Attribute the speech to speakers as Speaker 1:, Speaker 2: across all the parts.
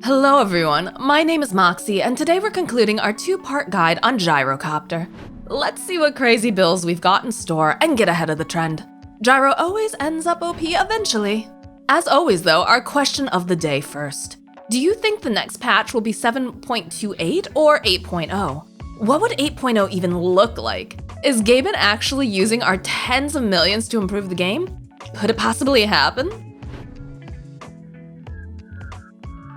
Speaker 1: Hello everyone, my name is Moxxi, and today we're concluding our two-part guide on Gyrocopter. Let's see what crazy builds we've got in store and get ahead of the trend. Gyro always ends up OP eventually. As always though, our question of the day first. Do you think the next patch will be 7.28 or 8.0? What would 8.0 even look like? Is Gaben actually using our tens of millions to improve the game? Could it possibly happen?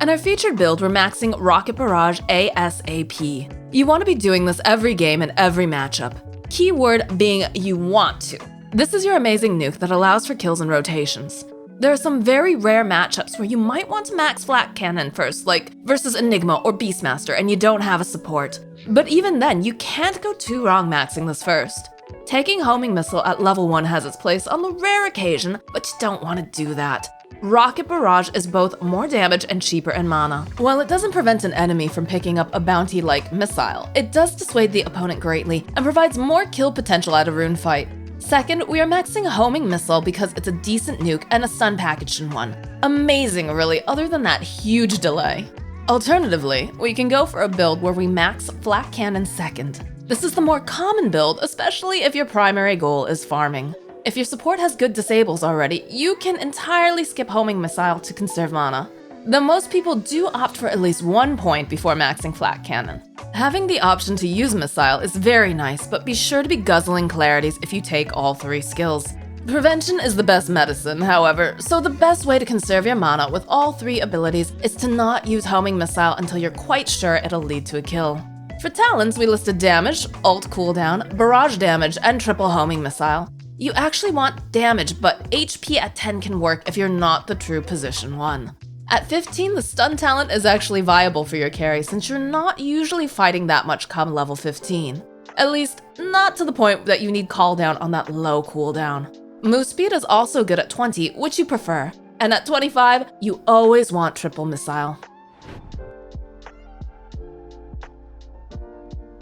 Speaker 1: In our featured build, we're maxing Rocket Barrage ASAP. You want to be doing this every game and every matchup. Keyword being you want to. This is your amazing nuke that allows for kills and rotations. There are some very rare matchups where you might want to max Flak Cannon first, like versus Enigma or Beastmaster, and you don't have a support. But even then, you can't go too wrong maxing this first. Taking Homing Missile at level 1 has its place on the rare occasion, but you don't want to do that. Rocket Barrage is both more damage and cheaper in mana. While it doesn't prevent an enemy from picking up a bounty like Missile, it does dissuade the opponent greatly and provides more kill potential at a rune fight. Second, we are maxing Homing Missile because it's a decent nuke and a stun packaged in one. Amazing really, other than that huge delay. Alternatively, we can go for a build where we max Flak Cannon second. This is the more common build, especially if your primary goal is farming. If your support has good disables already, you can entirely skip Homing Missile to conserve mana. Though most people do opt for at least 1 point before maxing Flak Cannon. Having the option to use Missile is very nice, but be sure to be guzzling clarities if you take all 3 skills. Prevention is the best medicine, however, so the best way to conserve your mana with all 3 abilities is to not use Homing Missile until you're quite sure it'll lead to a kill. For talents, we listed damage, ult cooldown, barrage damage, and triple Homing Missile. You actually want damage, but HP at 10 can work if you're not the true position 1. At 15, the stun talent is actually viable for your carry since you're not usually fighting that much come level 15. At least, not to the point that you need call down on that low cooldown. Move speed is also good at 20, which you prefer. And at 25, you always want triple Missile.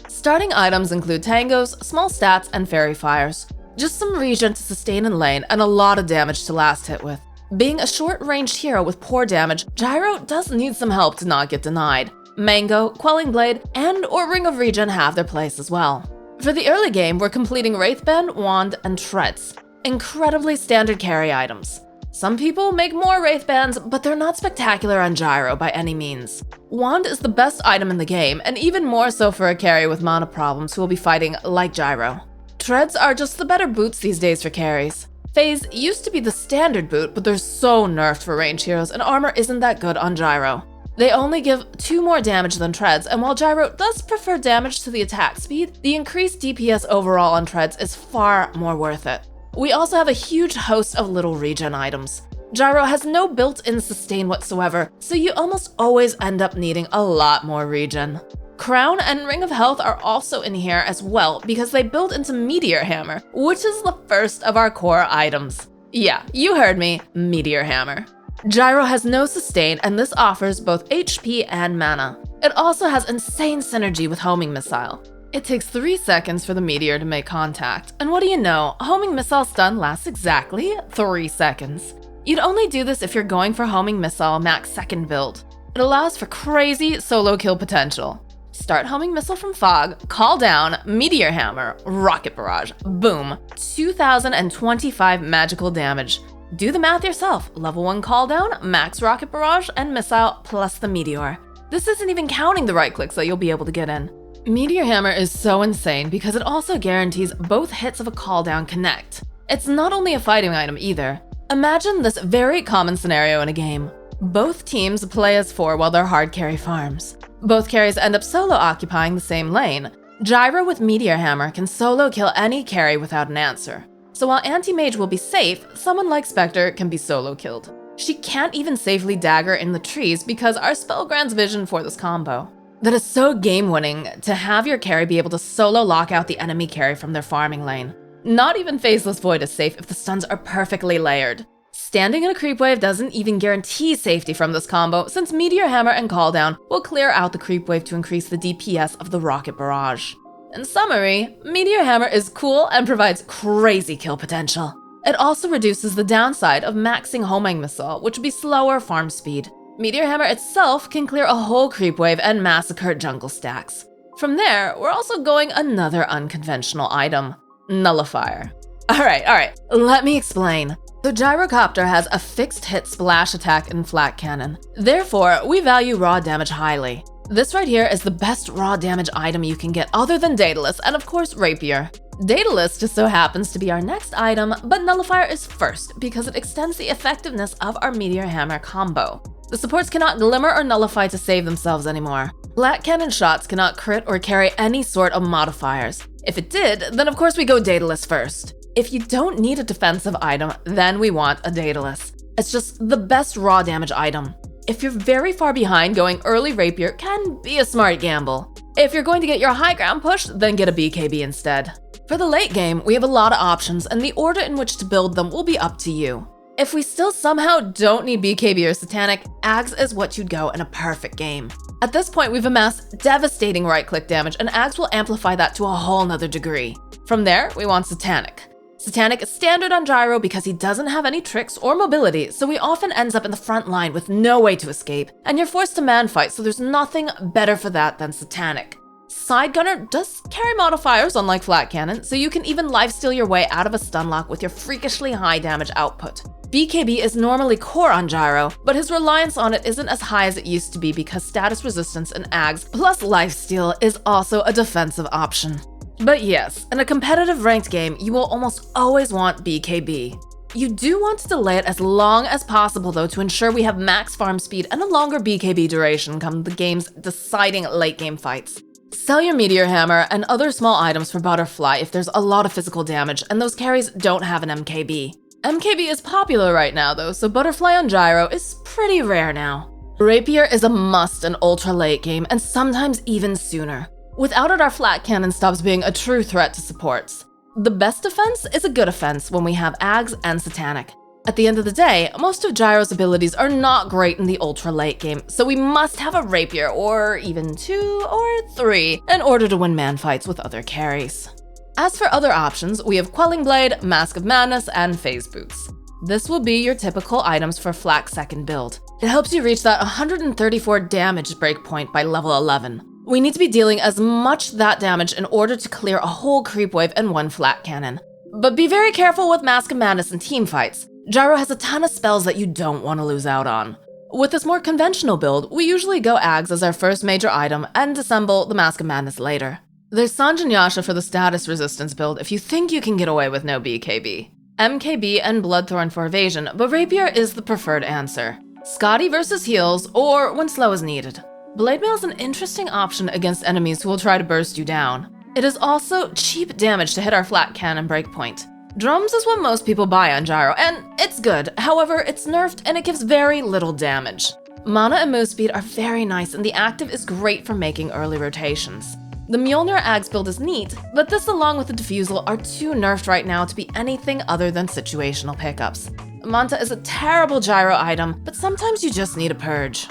Speaker 1: Starting items include tangos, small stats, and fairy fires. Just some regen to sustain in lane and a lot of damage to last hit with. Being a short-ranged hero with poor damage, Gyro does need some help to not get denied. Mango, Quelling Blade, and or Ring of Regen have their place as well. For the early game, we're completing Wraithband, Wand, and Treads. Incredibly standard carry items. Some people make more Wraithbands, but they're not spectacular on Gyro by any means. Wand is the best item in the game, and even more so for a carry with mana problems who will be fighting like Gyro. Treads are just the better boots these days for carries. Phase used to be the standard boot, but they're so nerfed for range heroes and armor isn't that good on Gyro. They only give 2 more damage than Treads, and while Gyro does prefer damage to the attack speed, the increased DPS overall on Treads is far more worth it. We also have a huge host of little regen items. Gyro has no built-in sustain whatsoever, so you almost always end up needing a lot more regen. Crown and Ring of Health are also in here as well because they build into Meteor Hammer, which is the first of our core items. Yeah, you heard me, Meteor Hammer. Gyro has no sustain and this offers both HP and mana. It also has insane synergy with Homing Missile. It takes 3 seconds for the meteor to make contact, and what do you know, Homing Missile stun lasts exactly 3 seconds. You'd only do this if you're going for Homing Missile max second build. It allows for crazy solo kill potential. Start Homing Missile from Fog, call down, Meteor Hammer, Rocket Barrage, boom, 2025 magical damage. Do the math yourself, level 1 call down, max Rocket Barrage, and Missile plus the Meteor. This isn't even counting the right clicks that you'll be able to get in. Meteor Hammer is so insane because it also guarantees both hits of a call down connect. It's not only a fighting item either. Imagine this very common scenario in a game. Both teams play as 4 while their hard carry farms. Both carries end up solo occupying the same lane. Gyro with Meteor Hammer can solo kill any carry without an answer. So while Anti-Mage will be safe, someone like Spectre can be solo killed. She can't even safely dagger in the trees because our spell grants vision for this combo. That is so game-winning to have your carry be able to solo lock out the enemy carry from their farming lane. Not even Faceless Void is safe if the stuns are perfectly layered. Standing in a creep wave doesn't even guarantee safety from this combo since Meteor Hammer and Call Down will clear out the creep wave to increase the DPS of the Rocket Barrage. In summary, Meteor Hammer is cool and provides crazy kill potential. It also reduces the downside of maxing Homing Missile, which would be slower farm speed. Meteor Hammer itself can clear a whole creep wave and massacre jungle stacks. From there, we're also going another unconventional item, Nullifier. Alright, let me explain. The Gyrocopter has a fixed hit splash attack and flat cannon. Therefore, we value raw damage highly. This right here is the best raw damage item you can get other than Daedalus and of course Rapier. Daedalus just so happens to be our next item, but Nullifier is first because it extends the effectiveness of our Meteor Hammer combo. The supports cannot glimmer or nullify to save themselves anymore. Flat cannon shots cannot crit or carry any sort of modifiers. If it did, then of course we go Daedalus first. If you don't need a defensive item, then we want a Daedalus. It's just the best raw damage item. If you're very far behind, going early Rapier can be a smart gamble. If you're going to get your high ground pushed, then get a BKB instead. For the late game, we have a lot of options and the order in which to build them will be up to you. If we still somehow don't need BKB or Satanic, Ags is what you'd go in a perfect game. At this point, we've amassed devastating right-click damage and Ags will amplify that to a whole nother degree. From there, we want Satanic. Satanic is standard on Gyro because he doesn't have any tricks or mobility, so he often ends up in the front line with no way to escape, and you're forced to man fight, so there's nothing better for that than Satanic. Side Gunner does carry modifiers unlike Flat Cannon, so you can even lifesteal your way out of a stun lock with your freakishly high damage output. BKB is normally core on Gyro, but his reliance on it isn't as high as it used to be because status resistance and Ags plus lifesteal is also a defensive option. But yes, in a competitive ranked game, you will almost always want BKB. You do want to delay it as long as possible though to ensure we have max farm speed and a longer BKB duration come the game's deciding late game fights. Sell your Meteor Hammer and other small items for Butterfly if there's a lot of physical damage and those carries don't have an MKB. MKB is popular right now though, so Butterfly on Gyro is pretty rare now. Rapier is a must in ultra late game and sometimes even sooner. Without it, our flat cannon stops being a true threat to supports. The best defense is a good offense when we have Ags and Satanic. At the end of the day, most of Gyro's abilities are not great in the ultra late game, so we must have a Rapier or even 2 or 3 in order to win man fights with other carries. As for other options, we have Quelling Blade, Mask of Madness, and Phase Boots. This will be your typical items for Flak second build. It helps you reach that 134 damage breakpoint by level 11. We need to be dealing as much that damage in order to clear a whole creep wave and one flat cannon. But be very careful with Mask of Madness in team fights. Gyro has a ton of spells that you don't want to lose out on. With this more conventional build, we usually go Ags as our first major item and disassemble the Mask of Madness later. There's Sanj and Yasha for the status resistance build if you think you can get away with no BKB. MKB and Bloodthorn for evasion, but Rapier is the preferred answer. Scotty versus heals, or when slow is needed. Blade Mail is an interesting option against enemies who will try to burst you down. It is also cheap damage to hit our flat cannon breakpoint. Drums is what most people buy on Gyro, and it's good, however it's nerfed and it gives very little damage. Mana and move speed are very nice and the active is great for making early rotations. The Mjolnir Ags build is neat, but this along with the Diffusal are too nerfed right now to be anything other than situational pickups. Manta is a terrible Gyro item, but sometimes you just need a purge.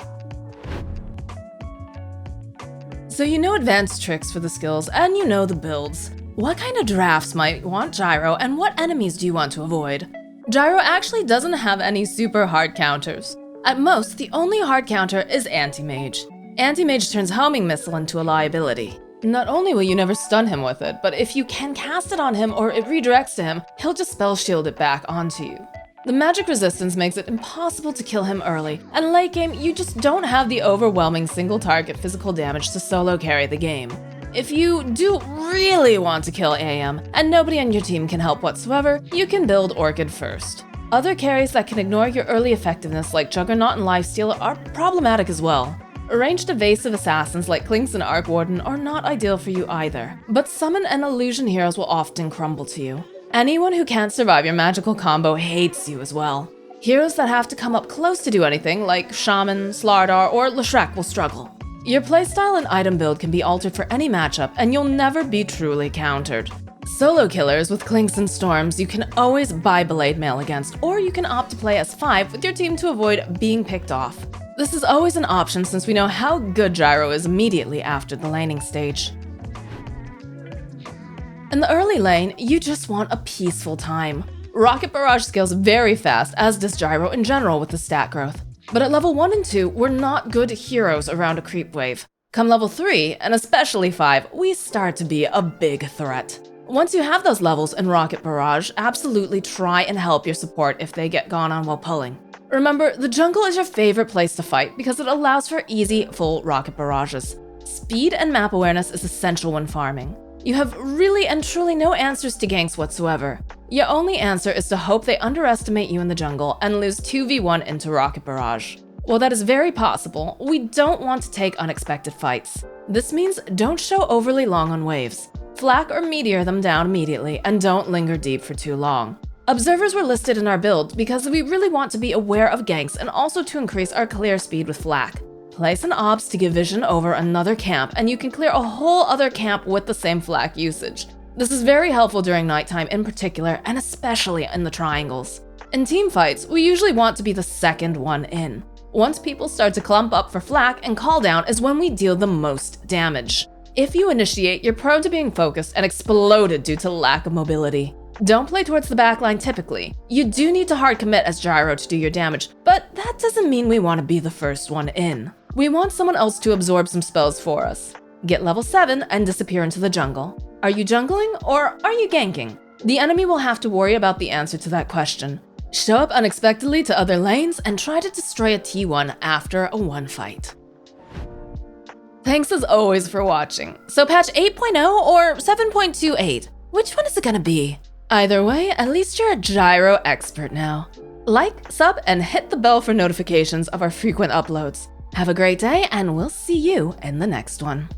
Speaker 1: So you know advanced tricks for the skills, and you know the builds. What kind of drafts might want Gyro, and what enemies do you want to avoid? Gyro actually doesn't have any super hard counters. At most, the only hard counter is Anti-Mage. Anti-Mage turns Homing Missile into a liability. Not only will you never stun him with it, but if you can cast it on him or it redirects to him, he'll just spell shield it back onto you. The magic resistance makes it impossible to kill him early, and late game, you just don't have the overwhelming single target physical damage to solo carry the game. If you do really want to kill AM, and nobody on your team can help whatsoever, you can build Orchid first. Other carries that can ignore your early effectiveness like Juggernaut and Lifesteal are problematic as well. Ranged evasive assassins like Clinks and Arc Warden are not ideal for you either, but summon and illusion heroes will often crumble to you. Anyone who can't survive your magical combo hates you as well. Heroes that have to come up close to do anything, like Shaman, Slardar, or Leshrac will struggle. Your playstyle and item build can be altered for any matchup, and you'll never be truly countered. Solo killers with Clinks and Storms you can always buy Blade Mail against, or you can opt to play as 5 with your team to avoid being picked off. This is always an option since we know how good Gyro is immediately after the laning stage. In the early lane, you just want a peaceful time. Rocket Barrage scales very fast, as does Gyro in general with the stat growth. But at level 1 and 2, we're not good heroes around a creep wave. Come level 3, and especially 5, we start to be a big threat. Once you have those levels in Rocket Barrage, absolutely try and help your support if they get gone on while pulling. Remember, the jungle is your favorite place to fight because it allows for easy, full Rocket Barrages. Speed and map awareness is essential when farming. You have really and truly no answers to ganks whatsoever. Your only answer is to hope they underestimate you in the jungle and lose 2v1 into Rocket Barrage. While that is very possible, we don't want to take unexpected fights. This means don't show overly long on waves. Flak or meteor them down immediately and don't linger deep for too long. Observers were listed in our build because we really want to be aware of ganks and also to increase our clear speed with Flak. Place an obs to give vision over another camp and you can clear a whole other camp with the same Flak usage. This is very helpful during nighttime in particular and especially in the triangles. In team fights, we usually want to be the second one in. Once people start to clump up for Flak and call down is when we deal the most damage. If you initiate, you're prone to being focused and exploded due to lack of mobility. Don't play towards the backline typically. You do need to hard commit as Gyro to do your damage, but that doesn't mean we want to be the first one in. We want someone else to absorb some spells for us. Get level 7 and disappear into the jungle. Are you jungling or are you ganking? The enemy will have to worry about the answer to that question. Show up unexpectedly to other lanes and try to destroy a T1 after a 1 fight. Thanks as always for watching. So patch 8.0 or 7.28? Which one is it gonna be? Either way, at least you're a Gyro expert now. Like, sub, and hit the bell for notifications of our frequent uploads. Have a great day, and we'll see you in the next one.